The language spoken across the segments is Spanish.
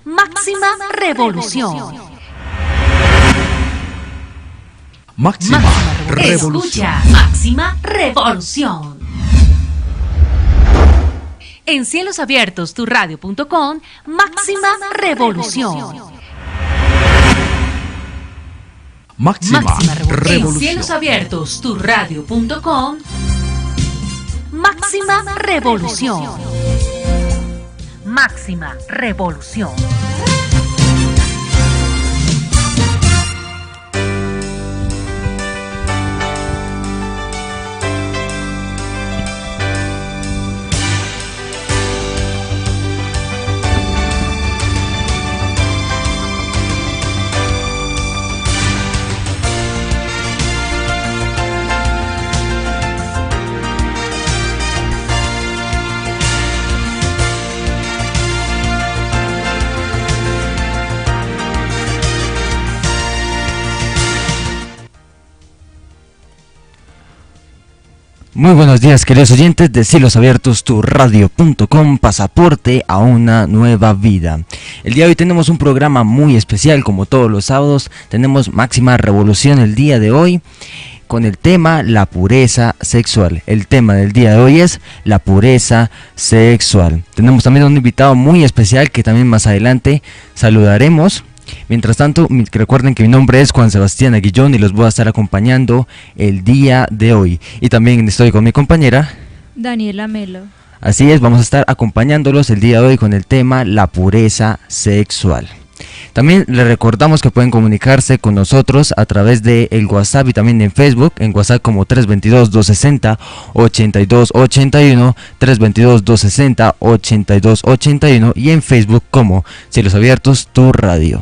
Máxima Revolución. Máxima Revolución. Escucha Máxima Revolución. En Cielos Abiertos, tu radio.com, Máxima Revolución. Máxima Revolución. En Cielos Abiertos, tu radio.com, Máxima Revolución. Máxima Revolución. Muy buenos días, queridos oyentes de Cielos Abiertos, tu radio.com, pasaporte a una nueva vida. El día de hoy tenemos un programa muy especial, como todos los sábados. Tenemos Máxima Revolución el día de hoy con el tema la pureza sexual. El tema del día de hoy es la pureza sexual. Tenemos también un invitado muy especial que también más adelante saludaremos. Mientras tanto, recuerden que mi nombre es Juan Sebastián Aguillón y los voy a estar acompañando el día de hoy. Y también estoy con mi compañera Daniela Melo. Así es, vamos a estar acompañándolos el día de hoy con el tema la pureza sexual. También les recordamos que pueden comunicarse con nosotros a través de el WhatsApp y también en Facebook, en WhatsApp como 322-260-8281, 322-260-8281 y en Facebook como Cielos Abiertos, tu radio.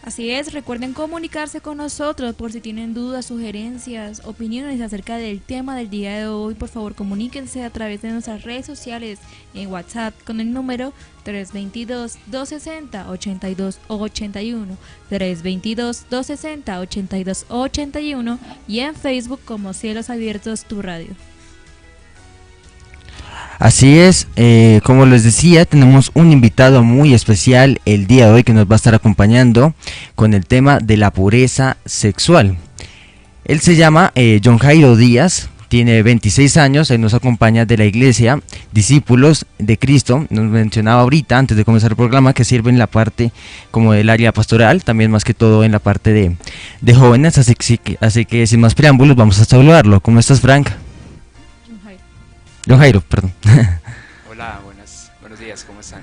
Así es, recuerden comunicarse con nosotros por si tienen dudas, sugerencias, opiniones acerca del tema del día de hoy. Por favor, comuníquense a través de nuestras redes sociales en WhatsApp con el número 322-260-8281, 322-260-8281 y en Facebook como Cielos Abiertos, tu radio. Así es, como les decía, tenemos un invitado muy especial el día de hoy que nos va a estar acompañando con el tema de la pureza sexual. Él se llama John Jairo Díaz, tiene 26 años, él nos acompaña de la iglesia Discípulos de Cristo. Nos mencionaba ahorita, antes de comenzar el programa, que sirve en la parte como del área pastoral, también más que todo en la parte de jóvenes, así que sin más preámbulos vamos a saludarlo. ¿Cómo estás, Frank? John Jairo, perdón. Hola, buenos días, ¿cómo están?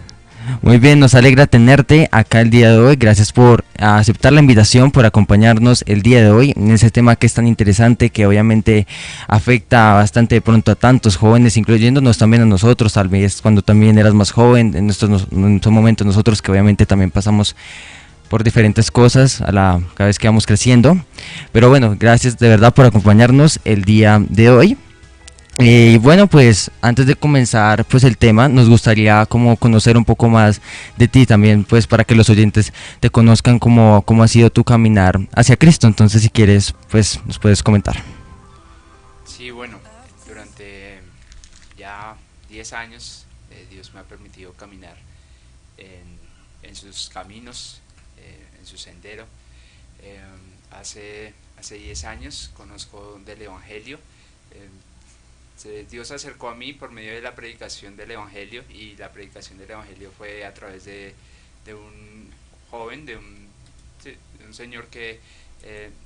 Muy bien, nos alegra tenerte acá el día de hoy. Gracias por aceptar la invitación, por acompañarnos el día de hoy en ese tema que es tan interesante, que obviamente afecta bastante de pronto a tantos jóvenes, incluyéndonos también a nosotros, tal vez cuando también eras más joven, en estos momentos nosotros que obviamente también pasamos por diferentes cosas cada vez que vamos creciendo. Pero bueno, gracias de verdad por acompañarnos el día de hoy. Y bueno, pues antes de comenzar pues el tema, nos gustaría como conocer un poco más de ti también, pues para que los oyentes te conozcan cómo ha sido tu caminar hacia Cristo. Entonces, si quieres, pues nos puedes comentar. Sí, bueno, durante ya 10 años Dios me ha permitido caminar en sus caminos, en su sendero. Hace 10 años conozco del Evangelio. Dios se acercó a mí por medio de la predicación del Evangelio, y la predicación del Evangelio fue a través de un joven, de un señor que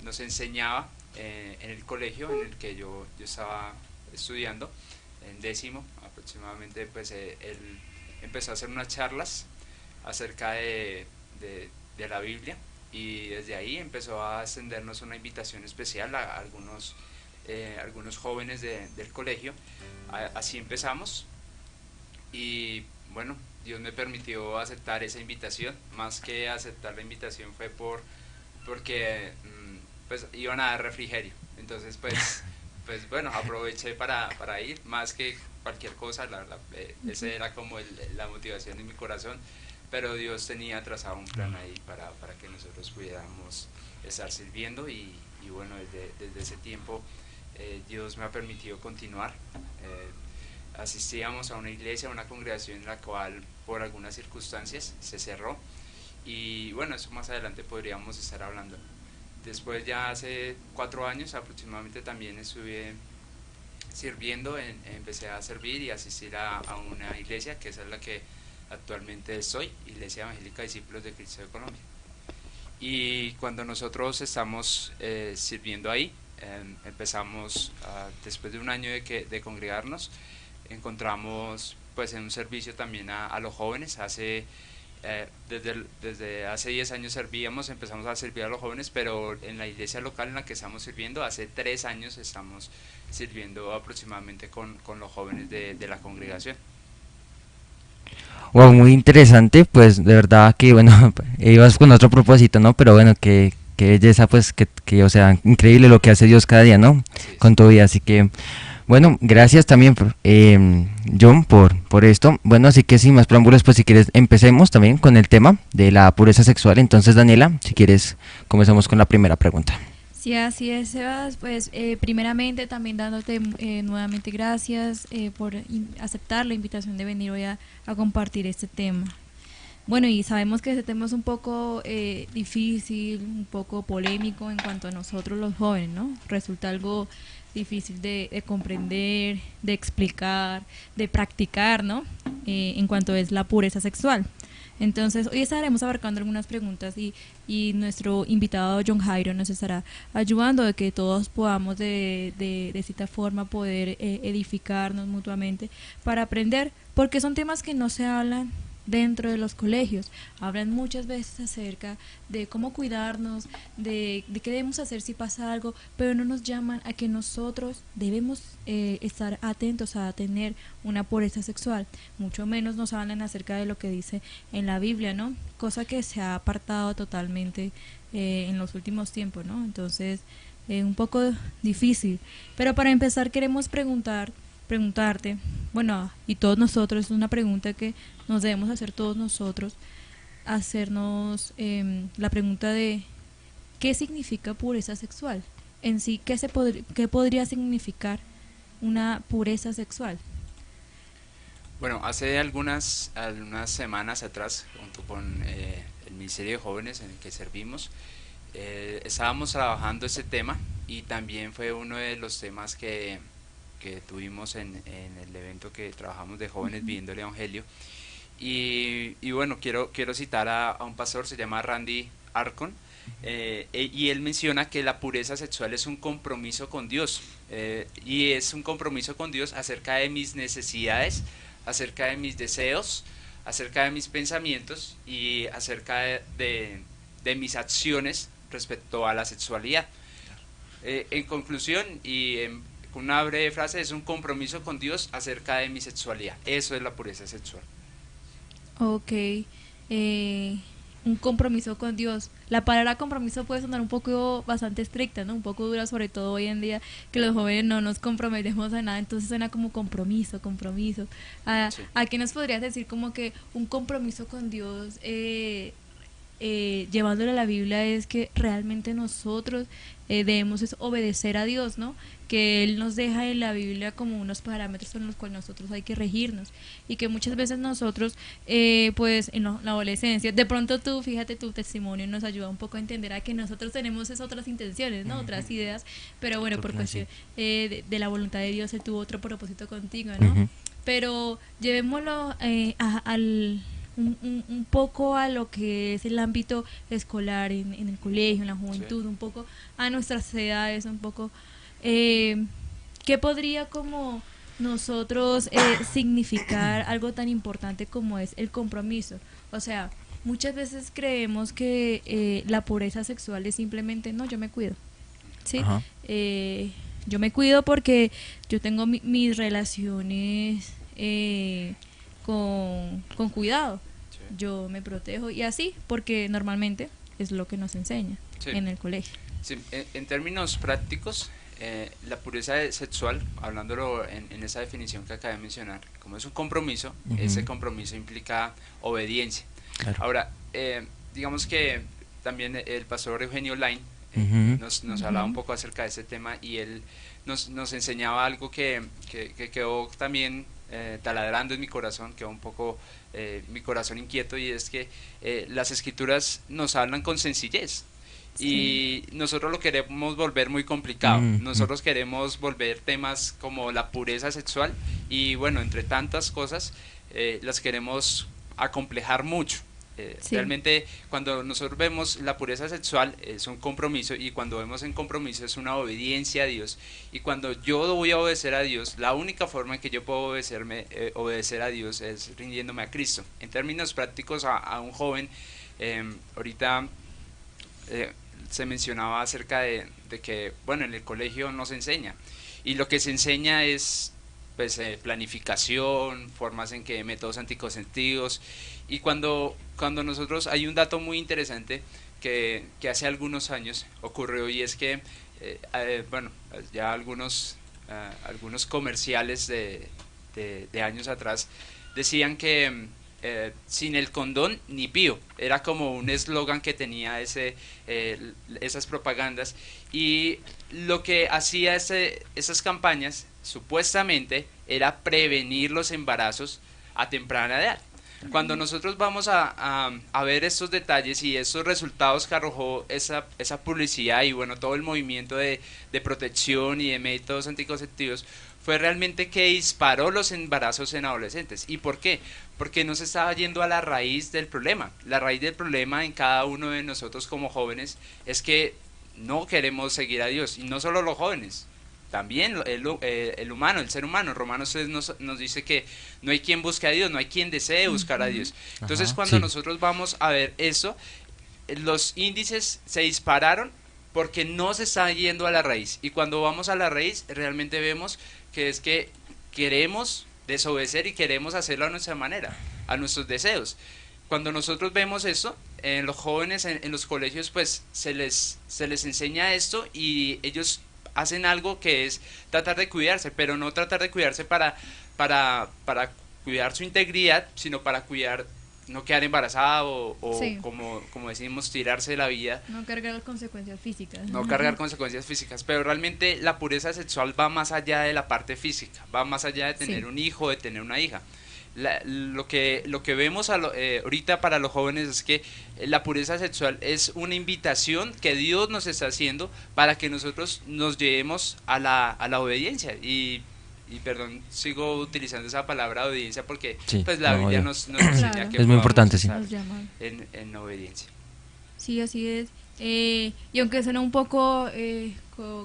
nos enseñaba en el colegio en el que yo estaba estudiando, en 10º aproximadamente. Pues él empezó a hacer unas charlas acerca de la Biblia, y desde ahí empezó a extendernos una invitación especial a algunos jóvenes del colegio. Así empezamos, y bueno, Dios me permitió aceptar esa invitación. Más que aceptar la invitación fue porque pues iban a dar refrigerio. Entonces pues bueno, aproveché para ir, más que cualquier cosa. La verdad, esa era como la motivación de mi corazón, pero Dios tenía trazado un plan ahí para que nosotros pudiéramos estar sirviendo, y bueno, desde ese tiempo Dios me ha permitido continuar. asistíamos a una iglesia, a una congregación en la cual por algunas circunstancias se cerró, y bueno, eso más adelante podríamos estar hablando. Después, ya hace 4 años aproximadamente, también estuve sirviendo, empecé a servir y asistir a una iglesia, que esa es la que actualmente estoy, Iglesia Evangélica Discípulos de Cristo de Colombia. Y cuando nosotros estamos sirviendo ahí, empezamos, después de un año de congregarnos, encontramos pues en un servicio también a los jóvenes. Desde hace 10 años servíamos, empezamos a servir a los jóvenes, pero en la iglesia local en la que estamos sirviendo, hace 3 años estamos sirviendo aproximadamente con los jóvenes de la congregación. Wow, muy interesante, pues de verdad que bueno, ibas con otro propósito, ¿no? Pero bueno, que belleza, pues que, o sea, increíble lo que hace Dios cada día, ¿no? Sí, Con tu vida, así que bueno, gracias también, John, por esto. Bueno, así que sin más preámbulos, pues si quieres empecemos también con el tema de la pureza sexual. Entonces, Daniela, si quieres, comenzamos con la primera pregunta. Sí, así es, Sebas. Pues primeramente también dándote nuevamente gracias por aceptar la invitación de venir hoy a compartir este tema. Bueno, y sabemos que este tema es un poco difícil, un poco polémico en cuanto a nosotros los jóvenes, ¿no? Resulta algo difícil de comprender, de explicar, de practicar, ¿no? En cuanto es la pureza sexual. Entonces, hoy estaremos abarcando algunas preguntas y nuestro invitado John Jairo nos estará ayudando de que todos podamos de cierta forma poder edificarnos mutuamente para aprender, porque son temas que no se hablan dentro de los colegios. Hablan muchas veces acerca de cómo cuidarnos, de qué debemos hacer si pasa algo, pero no nos llaman a que nosotros debemos estar atentos a tener una pureza sexual. Mucho menos nos hablan acerca de lo que dice en la Biblia, ¿no? Cosa que se ha apartado totalmente en los últimos tiempos, ¿no? Entonces, un poco difícil. Pero para empezar queremos preguntarte, bueno, y todos nosotros, es una pregunta que nos debemos hacer todos nosotros, hacernos la pregunta de ¿qué significa pureza sexual? En sí, ¿qué podría significar una pureza sexual? Bueno, hace algunas semanas atrás, junto con el Ministerio de Jóvenes en el que servimos, estábamos trabajando este tema, y también fue uno de los temas que tuvimos en el evento que trabajamos de jóvenes viviendo el Evangelio. Y bueno, quiero citar a un pastor, se llama Randy Arcon, y él menciona que la pureza sexual es un compromiso con Dios, y es un compromiso con Dios acerca de mis necesidades, acerca de mis deseos, acerca de mis pensamientos y acerca de mis acciones respecto a la sexualidad. En conclusión, con una breve frase, es un compromiso con Dios acerca de mi sexualidad. Eso es la pureza sexual. Ok, un compromiso con Dios. La palabra compromiso puede sonar un poco bastante estricta, ¿no? Un poco dura, sobre todo hoy en día, que los jóvenes no nos comprometemos a nada, entonces suena como compromiso. Sí. ¿A qué nos podrías decir como que un compromiso con Dios, llevándolo a la Biblia, es que realmente nosotros debemos obedecer a Dios, ¿no? Que Él nos deja en la Biblia como unos parámetros en los cuales nosotros hay que regirnos, y que muchas veces nosotros, pues en la adolescencia, de pronto tú, fíjate, tu testimonio nos ayuda un poco a entender a que nosotros tenemos otras intenciones, ¿no? Otras ideas, pero bueno, por cuestión de la voluntad de Dios, Él tuvo otro propósito contigo, ¿no? Pero llevémoslo un poco a lo que es el ámbito escolar, en el colegio, en la juventud, un poco a nuestras edades, un poco ¿qué podría como nosotros significar algo tan importante como es el compromiso? O sea, muchas veces creemos que la pureza sexual es simplemente, no, yo me cuido, ¿sí? Yo me cuido porque yo tengo mis relaciones con cuidado, yo me protejo, y así, porque normalmente es lo que nos enseña en el colegio. Sí, en términos prácticos, la pureza sexual, hablándolo en esa definición que acabé de mencionar, como es un compromiso, ese compromiso implica obediencia. Claro. Ahora, digamos que también el pastor Eugenio Lain nos hablaba un poco acerca de ese tema, y él nos enseñaba algo que quedó también taladrando en mi corazón, quedó un poco mi corazón inquieto, y es que las escrituras nos hablan con sencillez. Y nosotros lo queremos volver muy complicado. Nosotros queremos volver temas como la pureza sexual y bueno, entre tantas cosas, las queremos acomplejar mucho. Realmente cuando nosotros vemos la pureza sexual es un compromiso, y cuando vemos en compromiso es una obediencia a Dios, y cuando yo voy a obedecer a Dios, la única forma en que yo puedo obedecer a Dios es rindiéndome a Cristo. En términos prácticos, a un joven, ahorita se mencionaba acerca de que, bueno, en el colegio no se enseña, y lo que se enseña es pues planificación, formas en que métodos anticonceptivos, y cuando nosotros, hay un dato muy interesante que hace algunos años ocurrió, y es que bueno, ya algunos comerciales de años atrás decían que sin el condón ni pío, era como un eslogan que tenía esas propagandas, y lo que hacía esas campañas supuestamente era prevenir los embarazos a temprana edad. Cuando nosotros vamos a ver estos detalles y estos resultados que arrojó esa publicidad, y bueno, todo el movimiento de protección y de métodos anticonceptivos, fue realmente que disparó los embarazos en adolescentes. ¿Y por qué? Porque no se estaba yendo a la raíz del problema. La raíz del problema en cada uno de nosotros como jóvenes es que no queremos seguir a Dios, y no solo los jóvenes, también el humano, el ser humano. Romanos 3 nos dice que no hay quien busque a Dios, no hay quien desee buscar a Dios. Entonces cuando nosotros vamos a ver eso, los índices se dispararon porque no se está yendo a la raíz, y cuando vamos a la raíz realmente vemos que es que queremos desobedecer y queremos hacerlo a nuestra manera, a nuestros deseos. Cuando nosotros vemos eso, en los jóvenes, en los colegios, pues se les enseña esto, y ellos hacen algo que es tratar de cuidarse, pero no tratar de cuidarse para cuidar su integridad, sino para cuidar, no quedar embarazado o como decimos, tirarse de la vida. No cargar las consecuencias físicas. No cargar consecuencias físicas, pero realmente la pureza sexual va más allá de la parte física, va más allá de tener un hijo, de tener una hija. Lo que vemos ahorita para los jóvenes es que la pureza sexual es una invitación que Dios nos está haciendo para que nosotros nos llevemos a la obediencia, y perdón, sigo utilizando esa palabra obediencia porque pues la Biblia nos enseña que es muy importante, estar en obediencia. Sí, así es. Y aunque suena un poco,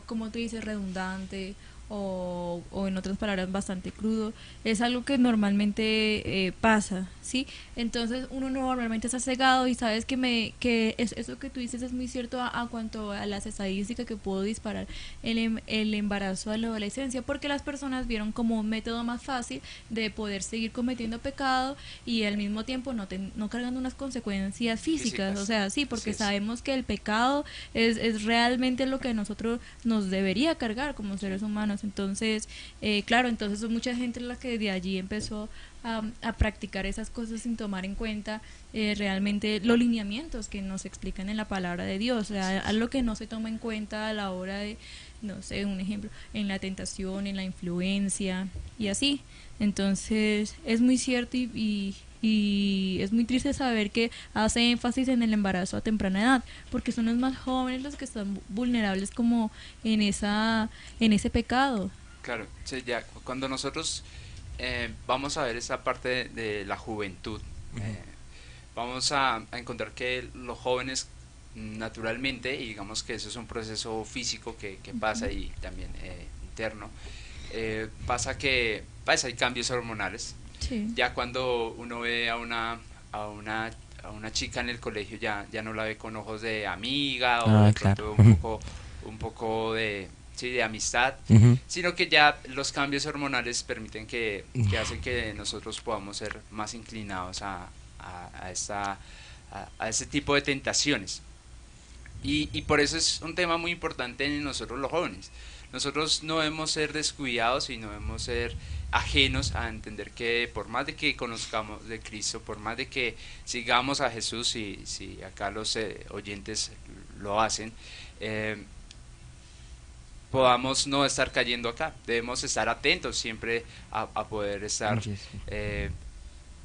como tú dices, redundante, o en otras palabras bastante crudo, es algo que normalmente pasa, ¿sí? Entonces uno normalmente está cegado, y sabes que eso que tú dices es muy cierto a cuanto a las estadísticas que pudo disparar el embarazo a la adolescencia, porque las personas vieron como un método más fácil de poder seguir cometiendo pecado y al mismo tiempo no cargando unas consecuencias físicas. O sea, sí, porque sabemos que el pecado es realmente lo que a nosotros nos debería cargar como seres humanos. Entonces, claro, entonces mucha gente la que de allí empezó a practicar esas cosas sin tomar en cuenta realmente los lineamientos que nos explican en la palabra de Dios. O sea, algo que no se toma en cuenta a la hora de, no sé, un ejemplo, en la tentación, en la influencia y así. Entonces, es muy cierto, y es muy triste saber que hace énfasis en el embarazo a temprana edad, porque son los más jóvenes los que están vulnerables como en ese pecado. Claro, sí, ya cuando nosotros vamos a ver esa parte de la juventud, vamos a encontrar que los jóvenes naturalmente, y digamos que eso es un proceso físico que pasa, y también interno, pasa que hay cambios hormonales. Sí. Ya cuando uno ve a una chica en el colegio, ya no la ve con ojos de amiga, o de pronto un poco de amistad, sino que ya los cambios hormonales permiten que hacen que nosotros podamos ser más inclinados a ese tipo de tentaciones, y por eso es un tema muy importante en nosotros los jóvenes. Nosotros no debemos ser descuidados y no debemos ser ajenos a entender que por más de que conozcamos de Cristo, por más de que sigamos a Jesús, y si acá los oyentes lo hacen, podamos no estar cayendo acá. Debemos estar atentos siempre a poder estar Oye, sí.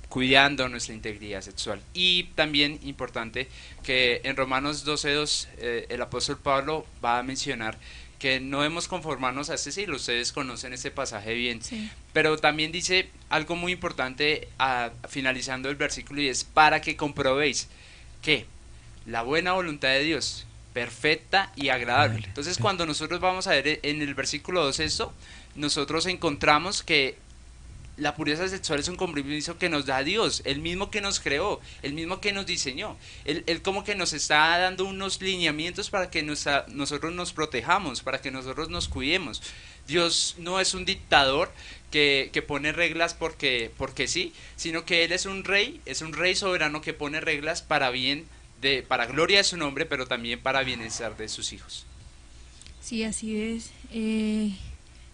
cuidando nuestra integridad sexual. Y también importante que en Romanos 12:2 el apóstol Pablo va a mencionar que no debemos conformarnos a este siglo. Ustedes conocen este pasaje bien, Sí. pero también dice algo muy importante finalizando el versículo, y es para que comprobéis que la buena voluntad de Dios, perfecta y agradable. Entonces, cuando nosotros vamos a ver en el versículo 2 esto, nosotros encontramos que la pureza sexual es un compromiso que nos da Dios, el mismo que nos creó, el mismo que nos diseñó. Él como que nos está dando unos lineamientos para que nosotros nos protejamos, para que nosotros nos cuidemos. Dios no es un dictador que pone reglas porque sí, sino que Él es un rey soberano que pone reglas para bien, para gloria de su nombre, pero también para bienestar de sus hijos. Sí, así es.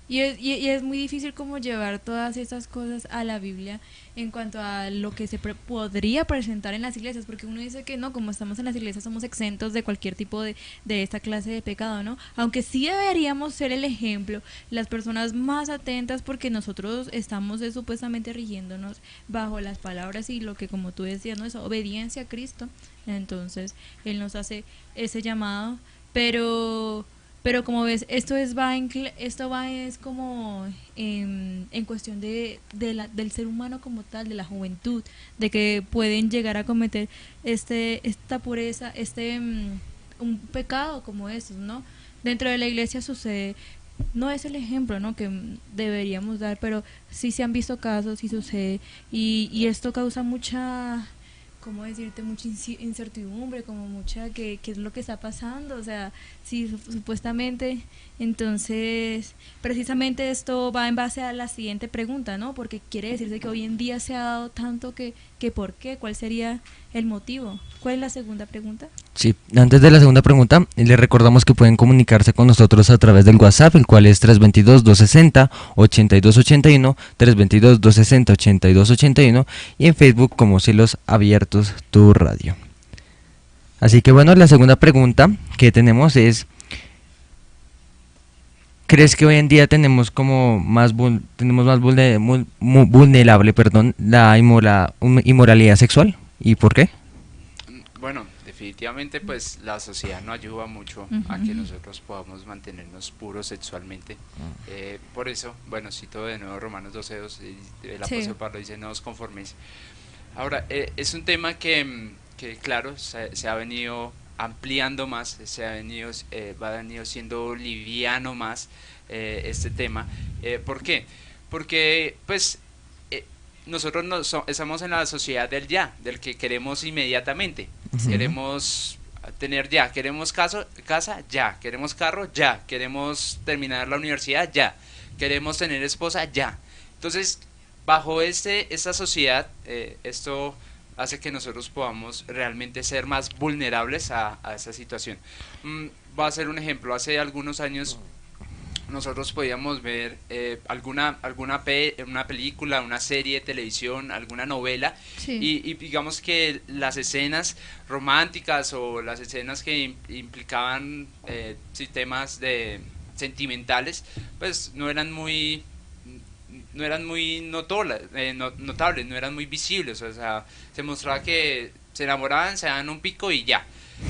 Y es muy difícil como llevar todas estas cosas a la Biblia en cuanto a lo que se podría presentar en las iglesias, porque uno dice que no, como estamos en las iglesias somos exentos de cualquier tipo de esta clase de pecado, ¿no? Aunque sí deberíamos ser el ejemplo, las personas más atentas, porque nosotros estamos supuestamente rigiéndonos bajo las palabras y lo que, como tú decías, ¿no? Es obediencia a Cristo. Entonces Él nos hace ese llamado, pero como ves, esto es como en cuestión del ser humano como tal, de la juventud, de que pueden llegar a cometer esta pureza, un pecado como estos, ¿no? Dentro de la iglesia sucede, no es el ejemplo, ¿no?, que deberíamos dar, pero sí se han visto casos, sí sucede, y esto causa mucha, ¿cómo decirte?, mucha incertidumbre, como mucha, ¿qué es lo que está pasando? O sea, sí, supuestamente. Entonces, precisamente esto va en base a la siguiente pregunta, ¿no? Porque quiere decirse que hoy en día se ha dado tanto que ¿por qué? ¿Cuál sería el motivo? ¿Cuál es la segunda pregunta? Sí, antes de la segunda pregunta, les recordamos que pueden comunicarse con nosotros a través del WhatsApp, el cual es 322-260-8281, 322-260-8281, y en Facebook como Cielos Abiertos Tu Radio. Así que bueno, la segunda pregunta que tenemos es: ¿crees que hoy en día tenemos como vulnerable, la inmoralidad sexual? ¿Y por qué? Bueno, definitivamente pues la sociedad no ayuda mucho a que nosotros podamos mantenernos puros sexualmente. Por eso, bueno, cito de nuevo Romanos 12:2, el apóstol Pablo dice: no os conforméis. Ahora, es un tema que claro, se ha venido ampliando más, va venido siendo liviano más este tema. ¿Por qué? Porque pues nosotros estamos en la sociedad del ya, del que queremos inmediatamente. Queremos tener ya, queremos casa ya, queremos carro ya, queremos terminar la universidad ya, queremos tener esposa ya. Entonces, bajo esta sociedad, esto hace que nosotros podamos realmente ser más vulnerables a esa situación. Voy a hacer un ejemplo. Hace algunos años nosotros podíamos ver una película, una serie de televisión, alguna novela, Sí. y digamos que las escenas románticas o las escenas que implicaban temas sentimentales, pues no eran muy notables, no eran muy visibles. O sea, se mostraba que se enamoraban, se daban un pico y ya.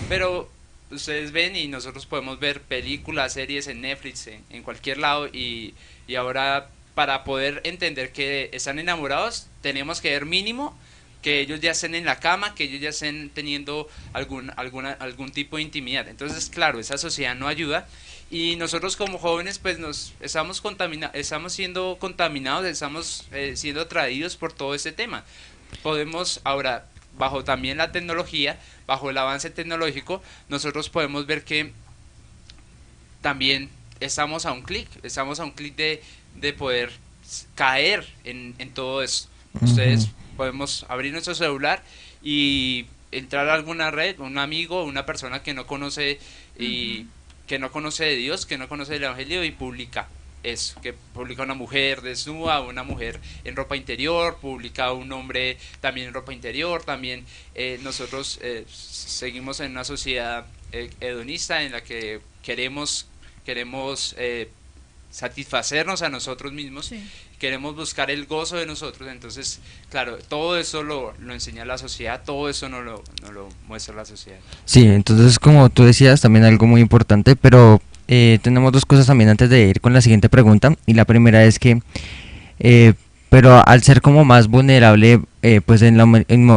Pero ustedes ven, y nosotros podemos ver películas, series en Netflix, en cualquier lado, y ahora, para poder entender que están enamorados, tenemos que ver mínimo que ellos ya estén en la cama, que ellos ya estén teniendo algún tipo de intimidad. Entonces, claro, esa sociedad no ayuda, y nosotros como jóvenes pues estamos siendo contaminados, estamos siendo atraídos por todo este tema. Podemos ahora, bajo también la tecnología, bajo el avance tecnológico, nosotros podemos ver que también estamos a un clic de poder caer en todo esto. Ustedes podemos abrir nuestro celular y entrar a alguna red, un amigo, una persona que no conoce que no conoce de Dios, que no conoce el Evangelio, y publica eso, que publica una mujer desnuda, una mujer en ropa interior, publica un hombre también en ropa interior. También nosotros seguimos en una sociedad hedonista en la que queremos queremos satisfacernos a nosotros mismos, Sí. queremos buscar el gozo de nosotros. Entonces, claro, todo eso lo enseña la sociedad, todo eso no lo muestra la sociedad. Sí, entonces como tú decías, también algo muy importante, pero tenemos dos cosas también antes de ir con la siguiente pregunta. Y la primera es que, pero al ser como más vulnerable, pues en la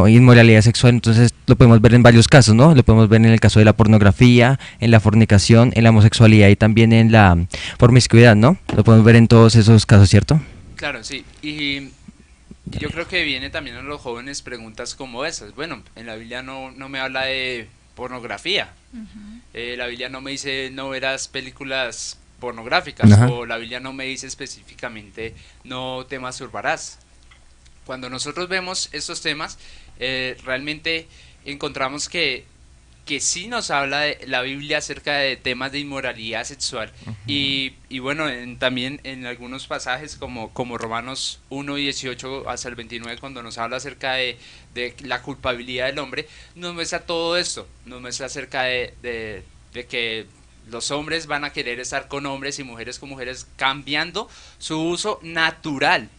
inmoralidad sexual, entonces lo podemos ver en varios casos, ¿no? Lo podemos ver en el caso de la pornografía, en la fornicación, en la homosexualidad y también en la promiscuidad, ¿no? Lo podemos ver en todos esos casos, ¿cierto? Claro, sí. Y yo creo que viene también a los jóvenes preguntas como esas. Bueno, en la Biblia no me habla de pornografía. La Biblia no me dice no verás películas pornográficas. Ajá. O la Biblia no me dice específicamente no te masturbarás. Cuando nosotros vemos estos temas, realmente encontramos que sí nos habla de la Biblia acerca de temas de inmoralidad sexual. Y bueno, también en algunos pasajes como Romanos 1:18 hasta el 29, cuando nos habla acerca de la culpabilidad del hombre, nos muestra todo esto, nos muestra acerca de que los hombres van a querer estar con hombres y mujeres con mujeres, cambiando su uso natural.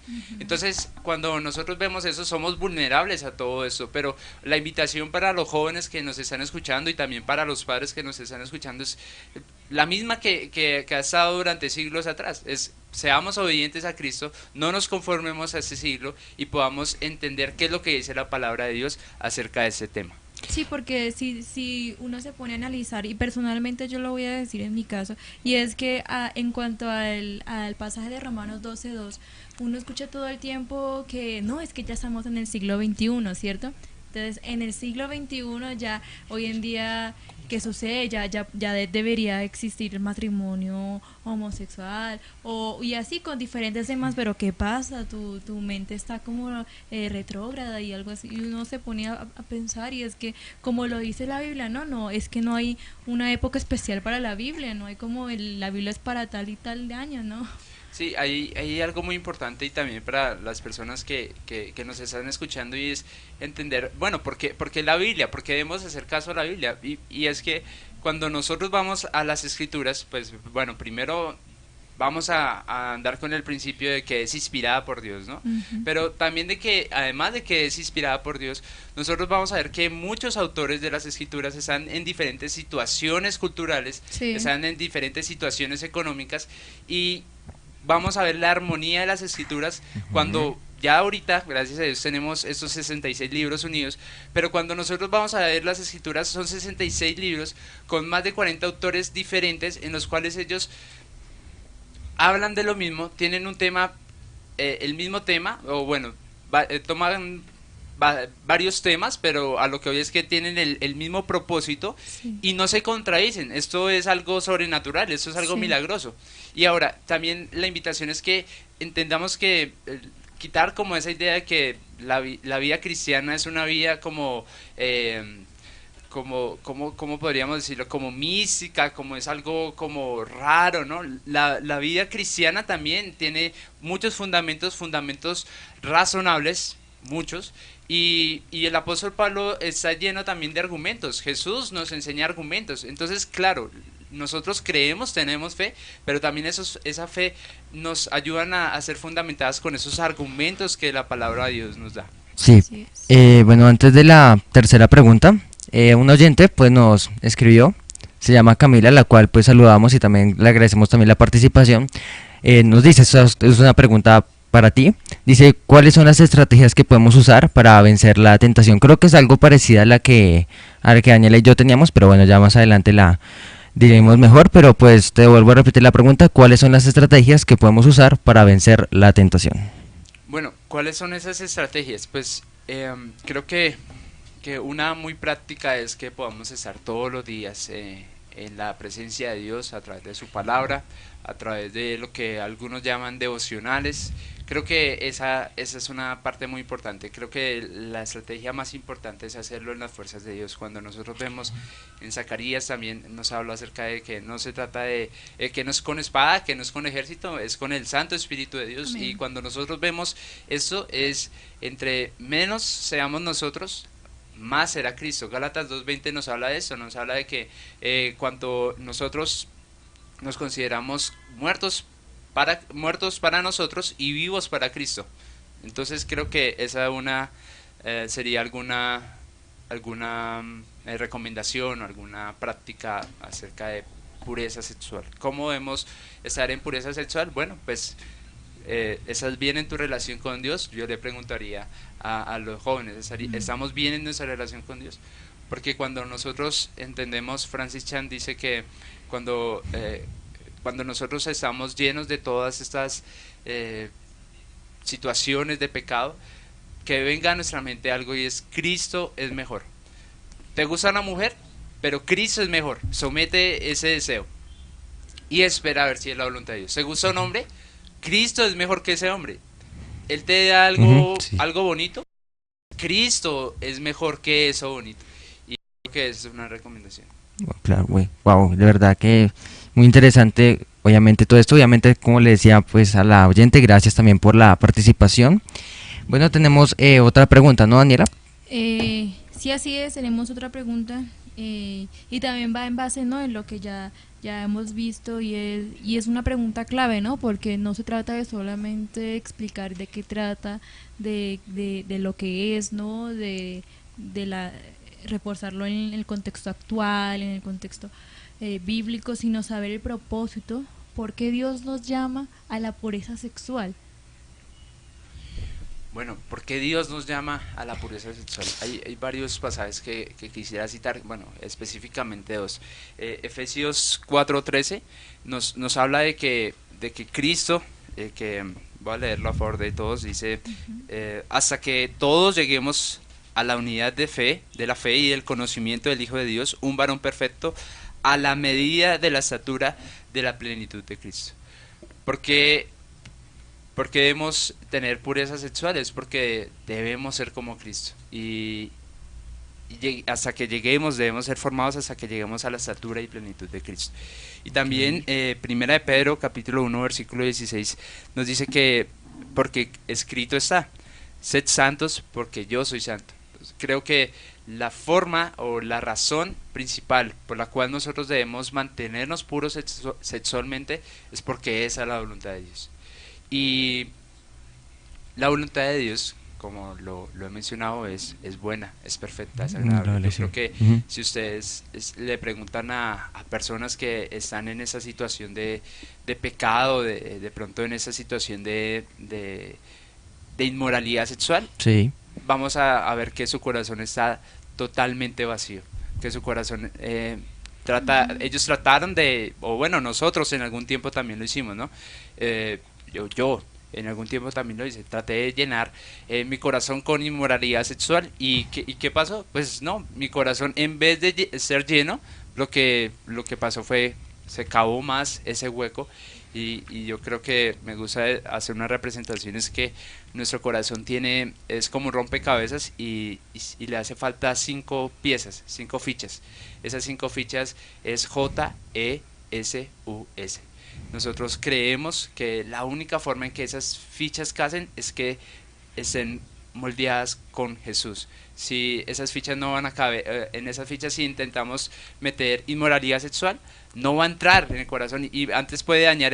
Entonces, cuando nosotros vemos eso, somos vulnerables a todo esto, pero la invitación para los jóvenes que nos están escuchando y también para los padres que nos están escuchando es la misma que ha estado durante siglos atrás, es seamos obedientes a Cristo, no nos conformemos a este siglo y podamos entender qué es lo que dice la palabra de Dios acerca de este tema. Sí, porque si uno se pone a analizar, y personalmente yo lo voy a decir en mi caso, y es que en cuanto al pasaje de Romanos 12:2, uno escucha todo el tiempo que no, es que ya estamos en el siglo XXI, ¿cierto? Entonces, en el siglo XXI ya, hoy en día, ¿qué sucede? Ya debería existir el matrimonio homosexual, y así con diferentes temas, pero ¿qué pasa? Tu mente está como retrógrada y algo así, y uno se pone a pensar, y es que, como lo dice la Biblia, no, es que no hay una época especial para la Biblia, no hay como la Biblia es para tal y tal de año, ¿no? Sí, hay algo muy importante y también para las personas que nos están escuchando, y es entender, bueno, ¿por qué la Biblia? ¿Por qué debemos hacer caso a la Biblia? Y es que cuando nosotros vamos a las Escrituras, pues bueno, primero vamos a andar con el principio de que es inspirada por Dios, ¿no? Pero también de que, además de que es inspirada por Dios, nosotros vamos a ver que muchos autores de las Escrituras están en diferentes situaciones culturales, Sí. están en diferentes situaciones económicas, y vamos a ver la armonía de las Escrituras cuando ya ahorita, gracias a Dios, tenemos estos 66 libros unidos, pero cuando nosotros vamos a ver las Escrituras son 66 libros con más de 40 autores diferentes en los cuales ellos hablan de lo mismo, tienen un tema, el mismo tema, o bueno, toman varios temas, pero a lo que hoy es que tienen el mismo propósito, Sí. y no se contradicen. Esto es algo sobrenatural, esto es algo Sí. milagroso. Y ahora, también la invitación es que entendamos que quitar como esa idea de que la vida cristiana es una vida como ¿cómo podríamos decirlo? Como mística, como es algo como raro, ¿no? La vida cristiana también tiene muchos fundamentos razonables, muchos, y el apóstol Pablo está lleno también de argumentos. Jesús nos enseña argumentos. Entonces, claro, nosotros creemos, tenemos fe, pero también esa fe nos ayudan a ser fundamentadas con esos argumentos que la palabra de Dios nos da. Sí. Así es. Bueno, antes de la tercera pregunta, un oyente pues nos escribió, se llama Camila, la cual pues saludamos y también le agradecemos también la participación. Nos dice, esta es una pregunta para ti, dice, ¿cuáles son las estrategias que podemos usar para vencer la tentación? Creo que es algo parecida a la que Daniela y yo teníamos, pero bueno, ya más adelante la diremos mejor, pero pues te vuelvo a repetir la pregunta, ¿cuáles son las estrategias que podemos usar para vencer la tentación? Bueno, ¿cuáles son esas estrategias? Pues creo que una muy práctica es que podamos estar todos los días en la presencia de Dios a través de su palabra, a través de lo que algunos llaman devocionales. Creo que esa es una parte muy importante. Creo que la estrategia más importante es hacerlo en las fuerzas de Dios. Cuando nosotros vemos en Zacarías también nos habla acerca de que no se trata de que no es con espada, que no es con ejército, es con el Santo Espíritu de Dios. Amén. Y cuando nosotros vemos eso, es entre menos seamos nosotros, más será Cristo. Gálatas 2:20 nos habla de eso, nos habla de que cuando nosotros nos consideramos muertos para nosotros y vivos para Cristo. Entonces creo que esa sería alguna recomendación o alguna práctica acerca de pureza sexual. ¿Cómo debemos estar en pureza sexual? Bueno, pues ¿estás bien en tu relación con Dios? Yo le preguntaría a los jóvenes, ¿estamos bien en nuestra relación con Dios? Porque cuando nosotros entendemos, Francis Chan dice que cuando, cuando nosotros estamos llenos de todas estas situaciones de pecado, que venga a nuestra mente algo y es: Cristo es mejor. ¿Te gusta una mujer? Pero Cristo es mejor. Somete ese deseo y espera a ver si es la voluntad de Dios. ¿Te gusta un hombre? Cristo es mejor que ese hombre. Él te da Sí. algo bonito. Cristo es mejor que eso bonito. Y creo que es una recomendación. Claro, güey. Wow, de verdad que muy interesante, obviamente todo esto, obviamente como le decía pues a la oyente, gracias también por la participación. Bueno, tenemos otra pregunta, ¿no, Daniela? Sí, así es, tenemos otra pregunta y también va en base, ¿no?, en lo que ya hemos visto y es una pregunta clave, ¿no?, porque no se trata de solamente explicar de qué trata, de lo que es, ¿no?, reforzarlo en el contexto actual, en el contexto bíblico, sino saber el propósito, por qué Dios nos llama a la pureza sexual. Bueno, ¿por qué Dios nos llama a la pureza sexual? Hay varios pasajes que quisiera citar, bueno, específicamente dos. Efesios 4:13 nos habla de que Cristo, que voy a leerlo a favor de todos, dice, hasta que todos lleguemos a la unidad de la fe y del conocimiento del Hijo de Dios, un varón perfecto, a la medida de la estatura de la plenitud de Cristo. Porque porque debemos tener pureza sexual, es porque debemos ser como Cristo. Hasta que lleguemos, debemos ser formados hasta que lleguemos a la estatura y plenitud de Cristo. Y también, Primera de Pedro, capítulo 1, versículo 16, nos dice que, porque escrito está, sed santos porque yo soy santo. Entonces, creo que la forma o la razón principal por la cual nosotros debemos mantenernos puros sexualmente es porque esa es la voluntad de Dios. Y la voluntad de Dios, como lo he mencionado, es buena, es perfecta, es agradable. Yo creo que si ustedes le preguntan a personas que están en esa situación de pecado, de pronto en esa situación de inmoralidad sexual, Sí. vamos a ver que su corazón está totalmente vacío, que su corazón ellos trataron o bueno, nosotros en algún tiempo también lo hicimos, ¿no? Yo en algún tiempo también lo hice, traté de llenar mi corazón con inmoralidad sexual y ¿qué pasó? Pues no, mi corazón en vez de ser lleno, lo que pasó fue, se cavó más ese hueco y yo creo que me gusta hacer una representación, es que nuestro corazón es como un rompecabezas y le hace falta 5 piezas, 5 fichas. Esas 5 fichas es J-E-S-U-S. Nosotros creemos que la única forma en que esas fichas casen es que estén moldeadas con Jesús. Si esas fichas no van a caber, en esas fichas si intentamos meter inmoralidad sexual, no va a entrar en el corazón y antes puede dañar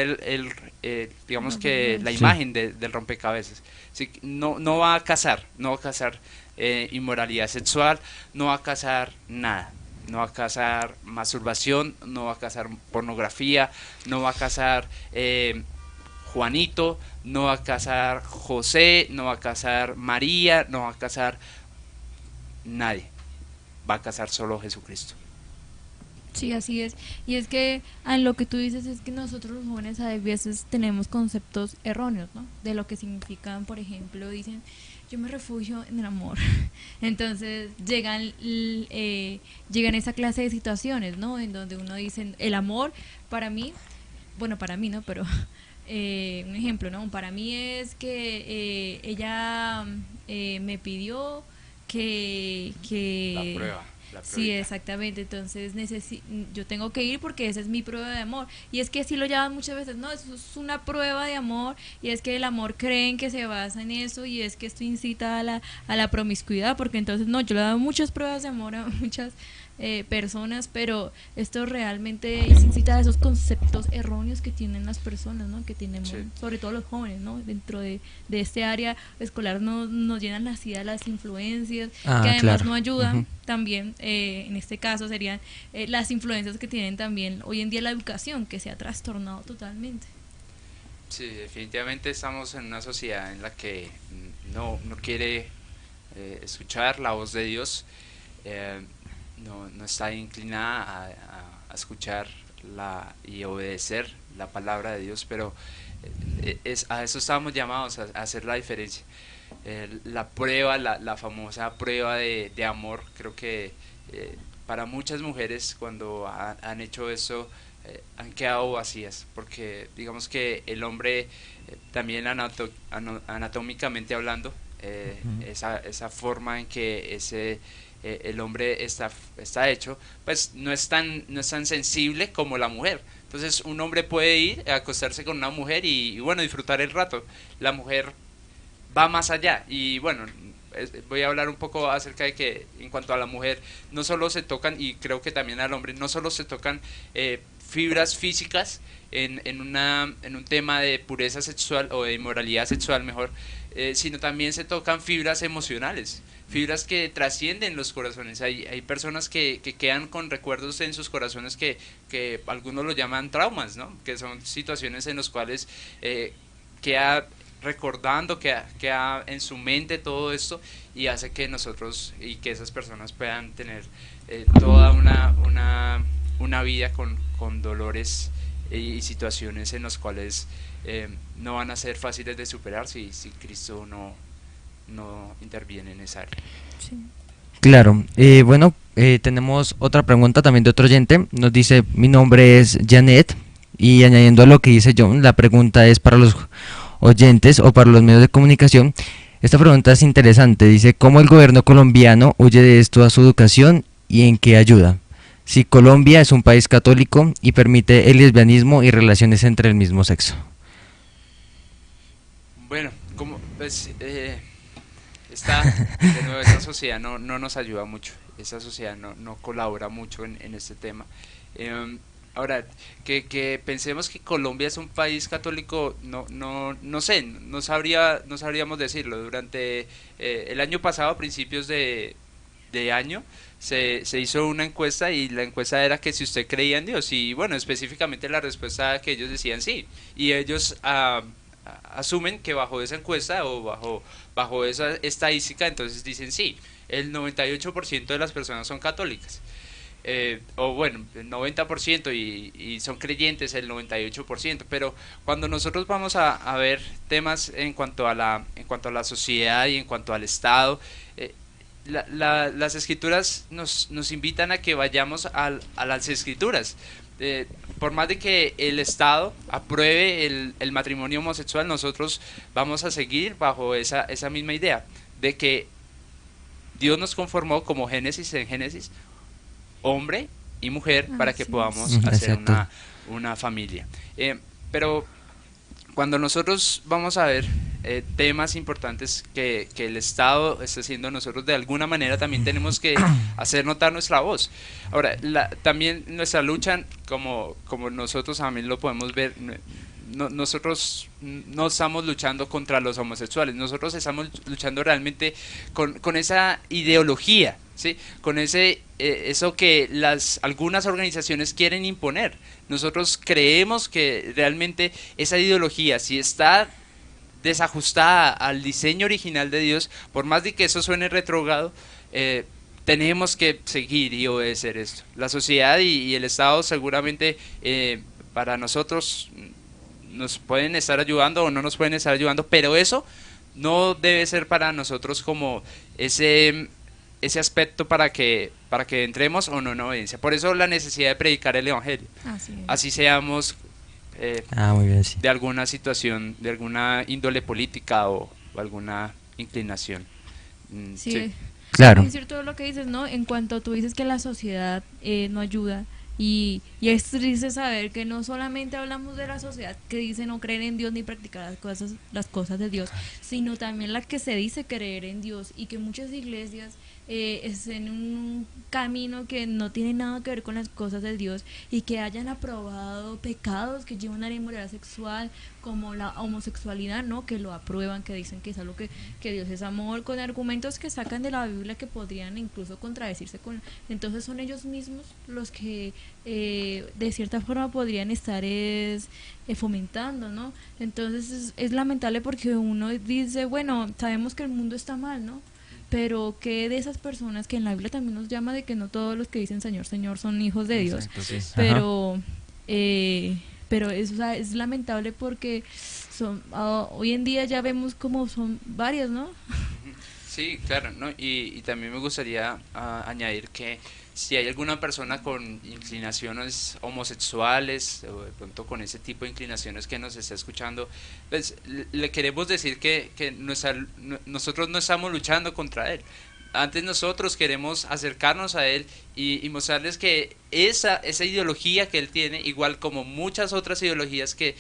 digamos que la imagen del rompecabezas. Sí, no va a casar, inmoralidad sexual, no va a casar nada. No va a casar masturbación, no va a casar pornografía, no va a casar Juanito, no va a casar José, no va a casar María, no va a casar nadie. Va a casar solo Jesucristo. Sí, así es. Y es que en lo que tú dices es que nosotros los jóvenes a veces tenemos conceptos erróneos, ¿no? De lo que significan, por ejemplo, dicen, yo me refugio en el amor. Entonces llegan esa clase de situaciones, ¿no? En donde uno dice, el amor para mí, bueno, para mí, ¿no? Pero un ejemplo, ¿no? Para mí es que ella me pidió que La prueba. la Sí, probidad. exactamente. Entonces yo tengo que ir porque esa es mi prueba de amor. Y es que así lo llaman muchas veces, no, eso es una prueba de amor. Y es que el amor creen que se basa en eso. Y es que esto incita a la promiscuidad. Porque entonces, no, yo le he dado muchas pruebas de amor a muchas personas. Pero esto realmente incita a esos conceptos erróneos que tienen las personas, ¿no? Que tenemos, Sí. sobre todo los jóvenes, ¿no? Dentro de este área escolar nos llenan las ideas, las influencias, que además Claro. no ayudan. Ujú. También en este caso serían las influencias que tienen también hoy en día la educación, que se ha trastornado totalmente. Sí, definitivamente estamos en una sociedad en la que no quiere escuchar la voz de Dios, eh, no está inclinada a escuchar y obedecer la palabra de Dios, pero a eso estamos llamados, a hacer la diferencia. La prueba, la famosa prueba de amor, creo que para muchas mujeres cuando han hecho eso, han quedado vacías, porque digamos que el hombre también anatómicamente hablando, esa forma en que el hombre está hecho, pues no es tan sensible como la mujer. Entonces un hombre puede ir a acostarse con una mujer y bueno, disfrutar el rato. La mujer va más allá y bueno, voy a hablar un poco acerca de que en cuanto a la mujer no solo se tocan, y creo que también al hombre, no solo se tocan fibras físicas en un tema de pureza sexual o de inmoralidad sexual mejor, sino también se tocan fibras emocionales, fibras que trascienden los corazones. Hay personas que quedan con recuerdos en sus corazones que algunos lo llaman traumas, ¿no? Que son situaciones en las cuales queda recordando, queda en su mente todo esto, y hace que nosotros y que esas personas puedan tener toda una vida con dolores y situaciones en las cuales no van a ser fáciles de superar si Cristo no interviene en esa área. Sí. Claro, bueno, tenemos otra pregunta también de otro oyente. Nos dice, mi nombre es Janet, y añadiendo a lo que dice John, la pregunta es para los oyentes o para los medios de comunicación. Esta pregunta es interesante, dice, ¿cómo el gobierno colombiano huye de esto a su educación y en qué ayuda? Si Colombia es un país católico y permite el lesbianismo y relaciones entre el mismo sexo. Bueno, pues de nuevo, esta sociedad no nos ayuda mucho, esta sociedad no colabora mucho en este tema. Ahora, que pensemos que Colombia es un país católico, no sé, no sabríamos decirlo. Durante el año pasado, a principios de año, se hizo una encuesta, y la encuesta era que si usted creía en Dios, y bueno, específicamente la respuesta que ellos decían sí, y ellos asumen que bajo esa encuesta o bajo esa estadística, entonces dicen sí, el 98% de las personas son católicas. O bueno, el 90% y son creyentes el 98%, pero cuando nosotros vamos a ver temas en cuanto a la sociedad y en cuanto al Estado, las escrituras nos invitan a que vayamos a las escrituras. Por más de que el Estado apruebe el matrimonio homosexual, nosotros vamos a seguir bajo esa misma idea de que Dios nos conformó como Génesis en Génesis, hombre y mujer, para que podamos hacer Exacto. una familia. Pero cuando nosotros vamos a ver temas importantes que el Estado está haciendo, nosotros de alguna manera también tenemos que hacer notar nuestra voz. Ahora, también nuestra lucha, como nosotros también lo podemos ver, nosotros no estamos luchando contra los homosexuales, nosotros estamos luchando realmente con esa ideología, ¿sí? Con eso que algunas organizaciones quieren imponer. Nosotros creemos que realmente esa ideología, si está desajustada al diseño original de Dios, por más de que eso suene retrógrado, tenemos que seguir y obedecer esto. La sociedad y el Estado seguramente para nosotros nos pueden estar ayudando o no nos pueden estar ayudando, pero eso no debe ser para nosotros como ese aspecto para que entremos o no en obediencia. Por eso la necesidad de predicar el Evangelio. Así seamos Muy bien, sí. de alguna situación, de alguna índole política o alguna inclinación. Sí, Claro. Es cierto lo que dices, ¿no? En cuanto tú dices que la sociedad no ayuda, y es triste saber que no solamente hablamos de la sociedad que dice no creer en Dios ni practicar las cosas de Dios, sino también la que se dice creer en Dios, y que muchas iglesias es en un camino que no tiene nada que ver con las cosas de Dios, y que hayan aprobado pecados que llevan a la inmoralidad sexual, como la homosexualidad, ¿no? Que lo aprueban, que dicen que es algo que Dios es amor, con argumentos que sacan de la Biblia que podrían incluso contradecirse con. Entonces son ellos mismos los que de cierta forma podrían estar fomentando, ¿no? Entonces es lamentable, porque uno dice, bueno, sabemos que el mundo está mal, ¿no? Pero que de esas personas que en la Biblia también nos llama de que no todos los que dicen Señor, Señor son hijos de Dios. Exacto, sí. Pero es, o sea, es lamentable, porque hoy en día ya vemos como son varias, ¿no? Sí, claro, ¿no? Y también me gustaría añadir que si hay alguna persona con inclinaciones homosexuales, o de pronto con ese tipo de inclinaciones que nos está escuchando, pues le queremos decir que nosotros no estamos luchando contra él. Antes nosotros queremos acercarnos a él y mostrarles que esa ideología que él tiene, igual como muchas otras ideologías que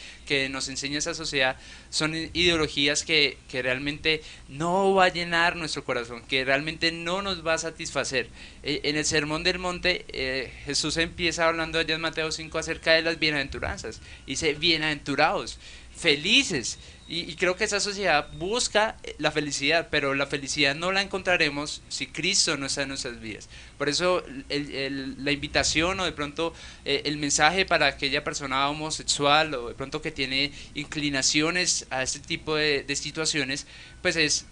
nos enseña esa sociedad, son ideologías que realmente no va a llenar nuestro corazón, que realmente no nos va a satisfacer. En el Sermón del Monte, Jesús empieza hablando allá en Mateo 5 acerca de las bienaventuranzas. Dice, bienaventurados, felices. Y creo que esa sociedad busca la felicidad, pero la felicidad no la encontraremos si Cristo no está en nuestras vidas. Por eso la invitación, o de pronto el mensaje para aquella persona homosexual, o de pronto que tiene inclinaciones a este tipo de situaciones, pues es: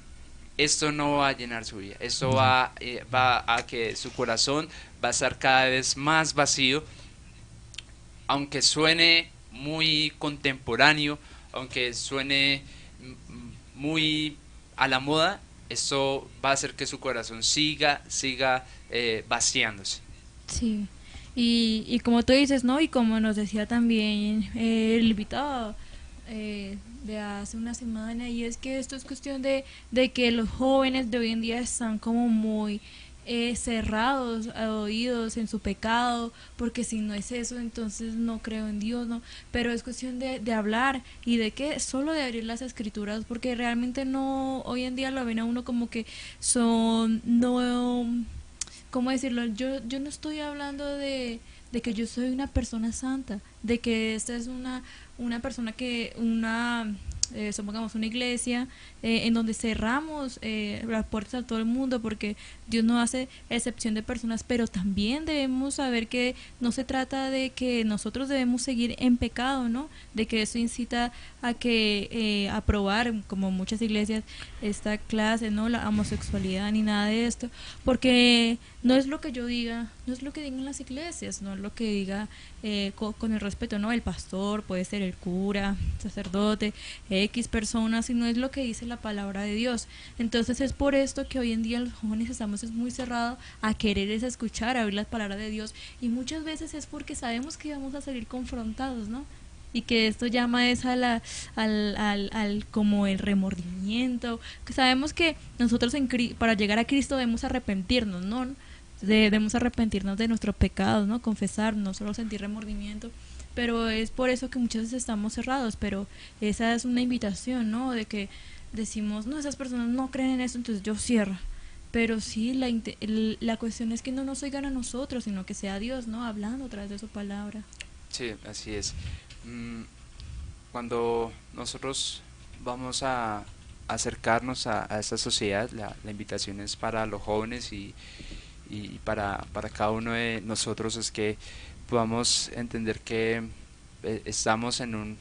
esto no va a llenar su vida, esto va a que su corazón va a estar cada vez más vacío, aunque suene muy contemporáneo, aunque suene muy a la moda. Esto va a hacer que su corazón siga vaciándose. Sí, y como tú dices, ¿no? Y como nos decía también el invitado de hace una semana, y es que esto es cuestión de que los jóvenes de hoy en día están como muy cerrados a oídos en su pecado, porque si no es eso, entonces no creo en Dios, ¿no? Pero es cuestión de hablar, y de que solo de abrir las escrituras, porque realmente no, hoy en día lo ven a uno como que son, no, ¿cómo decirlo? Yo no estoy hablando de que yo soy una persona santa, de que esta es una persona supongamos una iglesia en donde cerramos las puertas a todo el mundo, porque Dios no hace excepción de personas, pero también debemos saber que no se trata de que nosotros debemos seguir en pecado, ¿no? De que eso incita a que aprobar, como muchas iglesias, esta clase, ¿no? La homosexualidad ni nada de esto, porque no es lo que yo diga, no es lo que digan las iglesias, no es lo que diga con el respeto, ¿no? El pastor, puede ser el cura, sacerdote, X personas, sino es lo que dice la palabra de Dios. Entonces es por esto que hoy en día los jóvenes estamos muy cerrados a querer escuchar, a oír las palabras de Dios, y muchas veces es porque sabemos que vamos a salir confrontados, ¿no? Y que esto llama es al como el remordimiento, que sabemos que nosotros para llegar a Cristo debemos arrepentirnos, ¿no? Debemos arrepentirnos de nuestros pecados, ¿no? Confesar, no solo sentir remordimiento, pero es por eso que muchas veces estamos cerrados. Pero esa es una invitación, ¿no? De que decimos, no, esas personas no creen en eso, entonces yo cierro. Pero sí, la cuestión es que no nos oigan a nosotros, sino que sea Dios, ¿no? Hablando a través de su palabra. Sí, así es. Cuando nosotros vamos a acercarnos a esta sociedad, la invitación es para los jóvenes y para cada uno de nosotros, es que podamos entender que estamos en un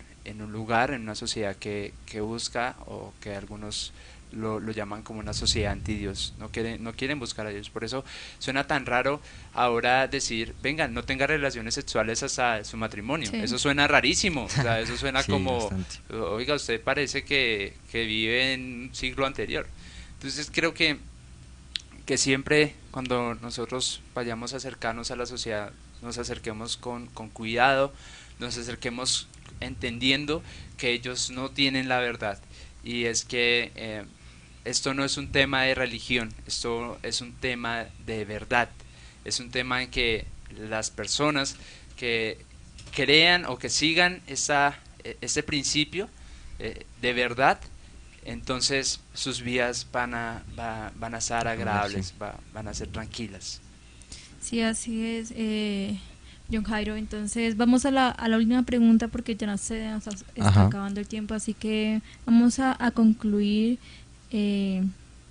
lugar, en una sociedad que busca, o que algunos lo llaman como una sociedad anti-Dios, no quieren buscar a Dios. Por eso suena tan raro ahora decir, vengan, no tengan relaciones sexuales hasta su matrimonio. Sí. Eso suena rarísimo, o sea, eso suena sí, como, bastante. Oiga, usted parece que vive en un siglo anterior. Entonces creo que siempre cuando nosotros vayamos a acercarnos a la sociedad, nos acerquemos con cuidado, nos acerquemos entendiendo que ellos no tienen la verdad, y es que esto no es un tema de religión, esto es un tema de verdad, es un tema en que las personas que crean o que sigan ese principio de verdad, entonces sus vidas van a ser agradables, van a ser tranquilas. Sí, así es, John Jairo. Entonces vamos a la última pregunta porque ya nos está acabando el tiempo, así que vamos a concluir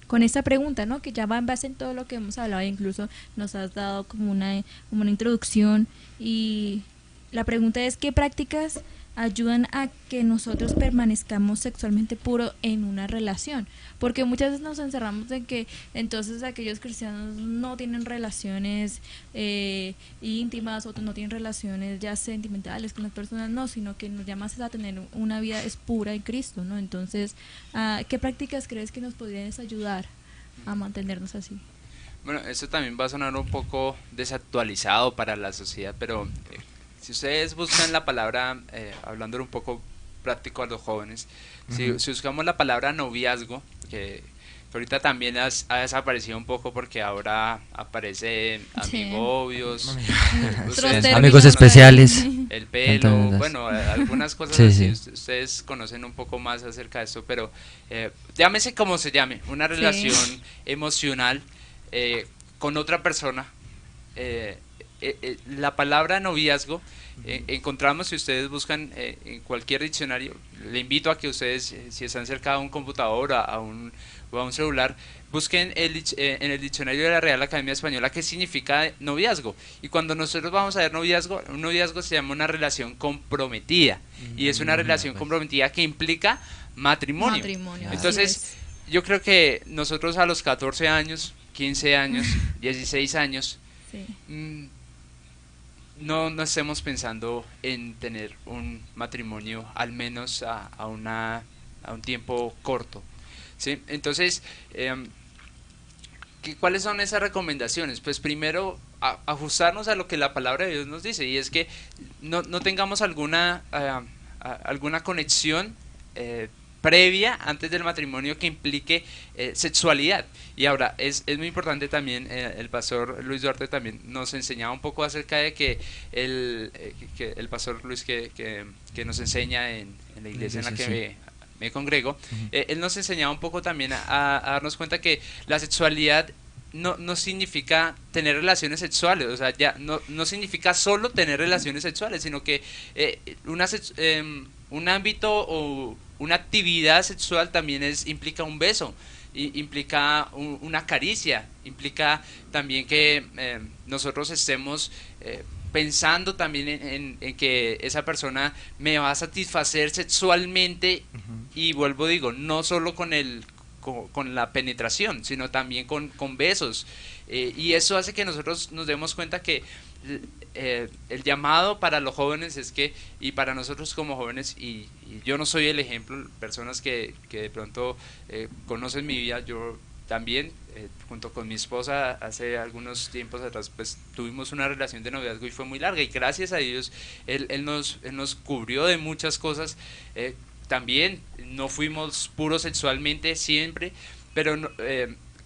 con esta pregunta, ¿no? Que ya va en base en todo lo que hemos hablado, incluso nos has dado como una introducción, y la pregunta es: ¿qué prácticas ayudan a que nosotros permanezcamos sexualmente puros en una relación? Porque muchas veces nos encerramos en que entonces aquellos cristianos no tienen relaciones íntimas, otros no tienen relaciones ya sentimentales con las personas, no, sino que nos llamas a tener una vida es pura en Cristo, ¿no? Entonces, ¿qué prácticas crees que nos podrían ayudar a mantenernos así? Bueno, esto también va a sonar un poco desactualizado para la sociedad, pero si ustedes buscan la palabra, hablándolo un poco práctico a los jóvenes, si buscamos la palabra noviazgo, que ahorita también ha desaparecido un poco porque ahora aparece amigobios, amigos especiales, el pelo, entonces, bueno, algunas cosas así. Ustedes conocen un poco más acerca de esto, pero llámese como se llame, una relación emocional con otra persona. La palabra noviazgo encontramos, si ustedes buscan en cualquier diccionario, le invito a que ustedes, si están cerca de un computador o a un celular, busquen en el diccionario de la Real Academia Española qué significa noviazgo. Y cuando nosotros vamos a ver noviazgo, un noviazgo se llama una relación comprometida, y es una relación comprometida que implica matrimonio. Entonces, yo creo que nosotros a los 14 años, 15 años, 16 años, no estemos pensando en tener un matrimonio, al menos a un tiempo corto, ¿sí? Entonces, ¿cuáles son esas recomendaciones? Pues primero, ajustarnos a lo que la palabra de Dios nos dice, y es que no tengamos alguna conexión previa antes del matrimonio que implique sexualidad. Y ahora es muy importante también, el pastor Luis Duarte también nos enseñaba un poco acerca de que el pastor Luis que nos enseña en la iglesia en la que me congrego, él nos enseñaba un poco también a darnos cuenta que la sexualidad no significa tener relaciones sexuales, o sea, ya no significa solo tener relaciones sexuales, sino que un ámbito o una actividad sexual también implica un beso, implica una caricia, implica también que nosotros estemos pensando también en que esa persona me va a satisfacer sexualmente, y digo, no solo con la penetración, sino también con besos, y eso hace que nosotros nos demos cuenta que el llamado para los jóvenes es que, y para nosotros como jóvenes, y yo no soy el ejemplo, personas que de pronto conocen mi vida, yo también junto con mi esposa hace algunos tiempos atrás pues tuvimos una relación de noviazgo y fue muy larga, y gracias a Dios él nos cubrió de muchas cosas. También no fuimos puros sexualmente siempre, pero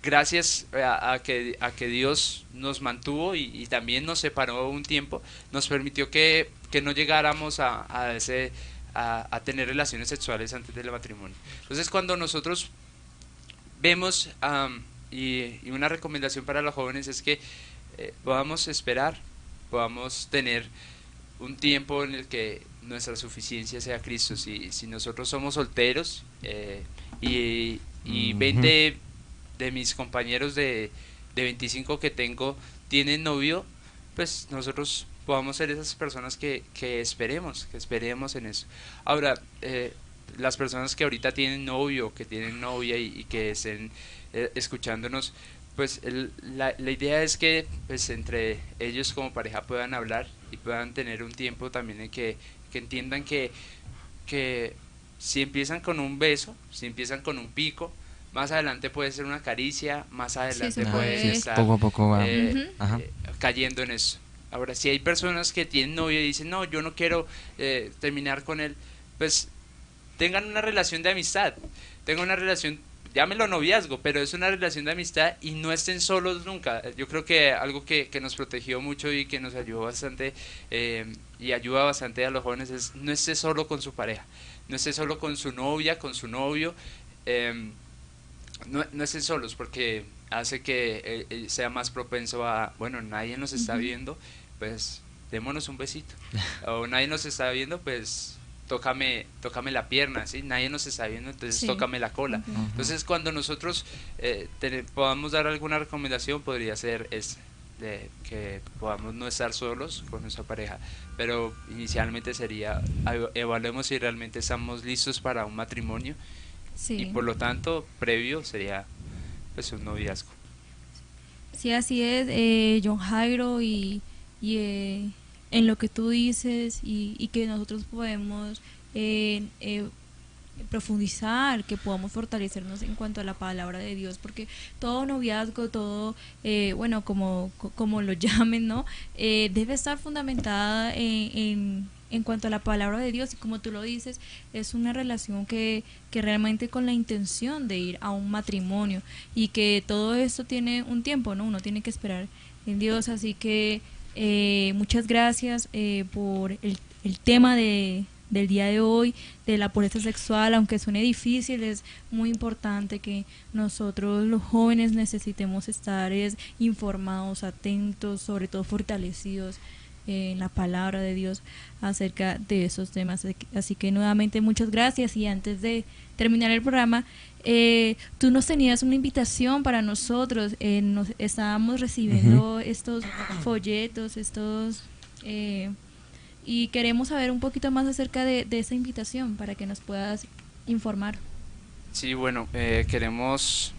gracias a que Dios nos mantuvo y también nos separó un tiempo, nos permitió que no llegáramos a tener relaciones sexuales antes del matrimonio. Entonces, cuando nosotros vemos, y una recomendación para los jóvenes es que podamos esperar, podamos tener un tiempo en el que nuestra suficiencia sea Cristo. Si nosotros somos solteros y 20 de mis compañeros de 25 que tengo tienen novio, pues nosotros podamos ser esas personas que esperemos en eso. Ahora, las personas que ahorita tienen novio, que tienen novia y que estén escuchándonos, pues la idea es que pues entre ellos como pareja puedan hablar y puedan tener un tiempo también en que entiendan que si empiezan con un beso, si empiezan con un pico, más adelante puede ser una caricia, más adelante puede estar poco a poco va cayendo en eso. Ahora, si hay personas que tienen novio y dicen, no, yo no quiero terminar con él, pues tengan una relación de amistad, tengan una relación llámelo noviazgo, pero es una relación de amistad y no estén solos nunca. Yo creo que algo que nos protegió mucho y que nos ayudó bastante y ayuda bastante a los jóvenes es no esté solo con su pareja, no esté solo con su novia, con su novio, no estén solos porque hace que sea más propenso a, bueno, nadie nos está viendo, pues démonos un besito, o nadie nos está viendo, pues tócame la pierna, ¿sí? Nadie nos está viendo, entonces Sí. tócame la cola. Entonces cuando nosotros podamos dar alguna recomendación podría ser de que podamos no estar solos con nuestra pareja, pero inicialmente sería evaluemos si realmente estamos listos para un matrimonio Sí. y por lo tanto previo sería pues un noviazgo. Sí, así es, John Jairo, en lo que tú dices y que nosotros podemos profundizar, que podamos fortalecernos en cuanto a la palabra de Dios, porque todo noviazgo, todo, bueno, como lo llamen, ¿no? Debe estar fundamentada en cuanto a la palabra de Dios, y como tú lo dices, es una relación que realmente con la intención de ir a un matrimonio, y que todo esto tiene un tiempo, ¿no? Uno tiene que esperar en Dios, así que muchas gracias por el tema del día de hoy, de la pureza sexual. Aunque suene difícil, es muy importante que nosotros los jóvenes necesitemos estar informados, atentos, sobre todo fortalecidos en la palabra de Dios acerca de esos temas. Así que nuevamente muchas gracias, y antes de terminar el programa, tú nos tenías una invitación para nosotros. Nos estábamos recibiendo estos folletos, y queremos saber un poquito más acerca de esa invitación para que nos puedas informar. Sí, bueno, queremos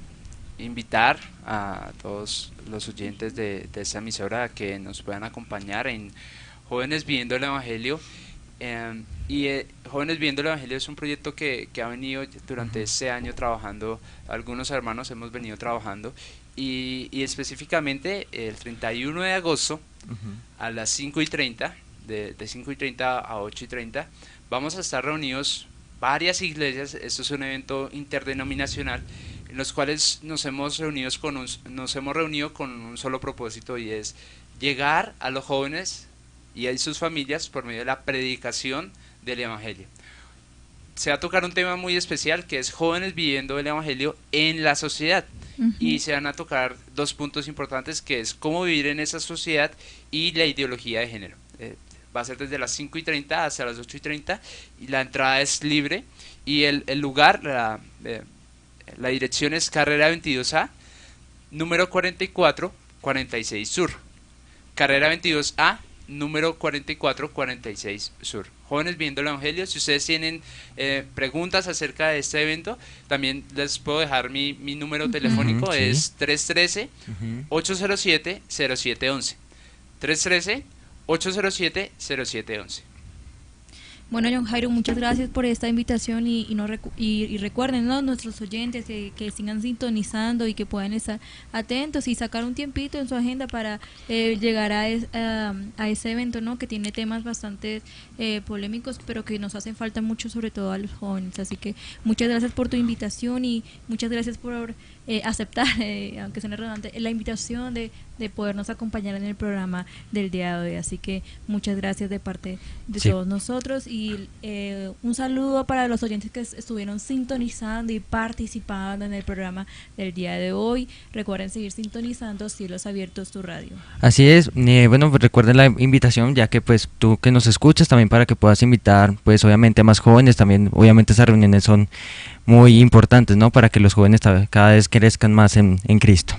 invitar a todos los oyentes de esta emisora a que nos puedan acompañar en Jóvenes Viviendo el Evangelio. Jóvenes Viviendo el Evangelio es un proyecto que ha venido durante este año trabajando, algunos hermanos hemos venido trabajando, y específicamente el 31 de agosto a las 5:30, de 5:30 a 8:30, vamos a estar reunidos varias iglesias. Esto es un evento interdenominacional en los cuales nos hemos reunido con un solo propósito, y es llegar a los jóvenes y a sus familias por medio de la predicación del Evangelio. Se va a tocar un tema muy especial que es jóvenes viviendo el Evangelio en la sociedad, y se van a tocar dos puntos importantes, que es cómo vivir en esa sociedad y la ideología de género. Va a ser desde las 5:30 hasta las 8:30, y la entrada es libre, y el lugar, la dirección es Carrera 22A, número 4446 Sur. Carrera 22A, número 4446 Sur. Jóvenes Viendo el Evangelio. Si ustedes tienen preguntas acerca de este evento, también les puedo dejar mi número telefónico, sí. es 313-807-0711. 313-807-0711. Bueno, John Jairo, muchas gracias por esta invitación, y recuerden, ¿no?, nuestros oyentes que sigan sintonizando y que puedan estar atentos y sacar un tiempito en su agenda para llegar a ese evento, ¿no?, que tiene temas bastante polémicos, pero que nos hacen falta mucho, sobre todo a los jóvenes. Así que muchas gracias por tu invitación, y muchas gracias por aceptar, aunque suene redundante, la invitación de podernos acompañar en el programa del día de hoy. Así que muchas gracias de parte de todos nosotros, y un saludo para los oyentes que estuvieron sintonizando y participando en el programa del día de hoy. Recuerden seguir sintonizando Cielos Abiertos, tu radio. Así es. Bueno, pues recuerden la invitación, ya que pues tú que nos escuchas, también para que puedas invitar pues obviamente a más jóvenes. También obviamente esas reuniones son muy importantes, ¿no?, para que los jóvenes cada vez crezcan más en Cristo.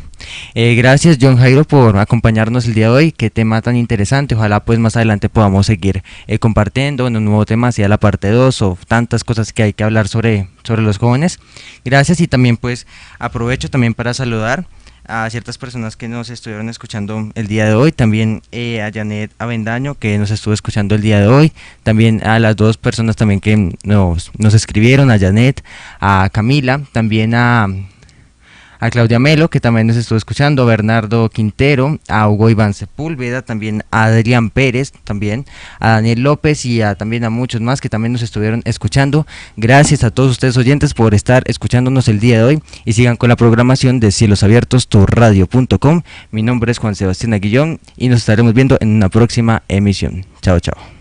Gracias, John Jairo, por acompañarnos el día de hoy. Qué tema tan interesante. Ojalá pues más adelante podamos seguir compartiendo en un nuevo tema, hacia la parte 2, o tantas cosas que hay que hablar sobre los jóvenes. Gracias, y también pues aprovecho también para saludar a ciertas personas que nos estuvieron escuchando el día de hoy. También a Janet Avendaño, que nos estuvo escuchando el día de hoy. También a las dos personas también que nos escribieron, a Janet, a Camila, también a a Claudia Melo, que también nos estuvo escuchando, a Bernardo Quintero, a Hugo Iván Sepúlveda, también a Adrián Pérez, también a Daniel López y también a muchos más que también nos estuvieron escuchando. Gracias a todos ustedes oyentes por estar escuchándonos el día de hoy y sigan con la programación de Cielos Abiertos, turradio.com. Mi nombre es Juan Sebastián Aguillón y nos estaremos viendo en una próxima emisión. Chao, chao.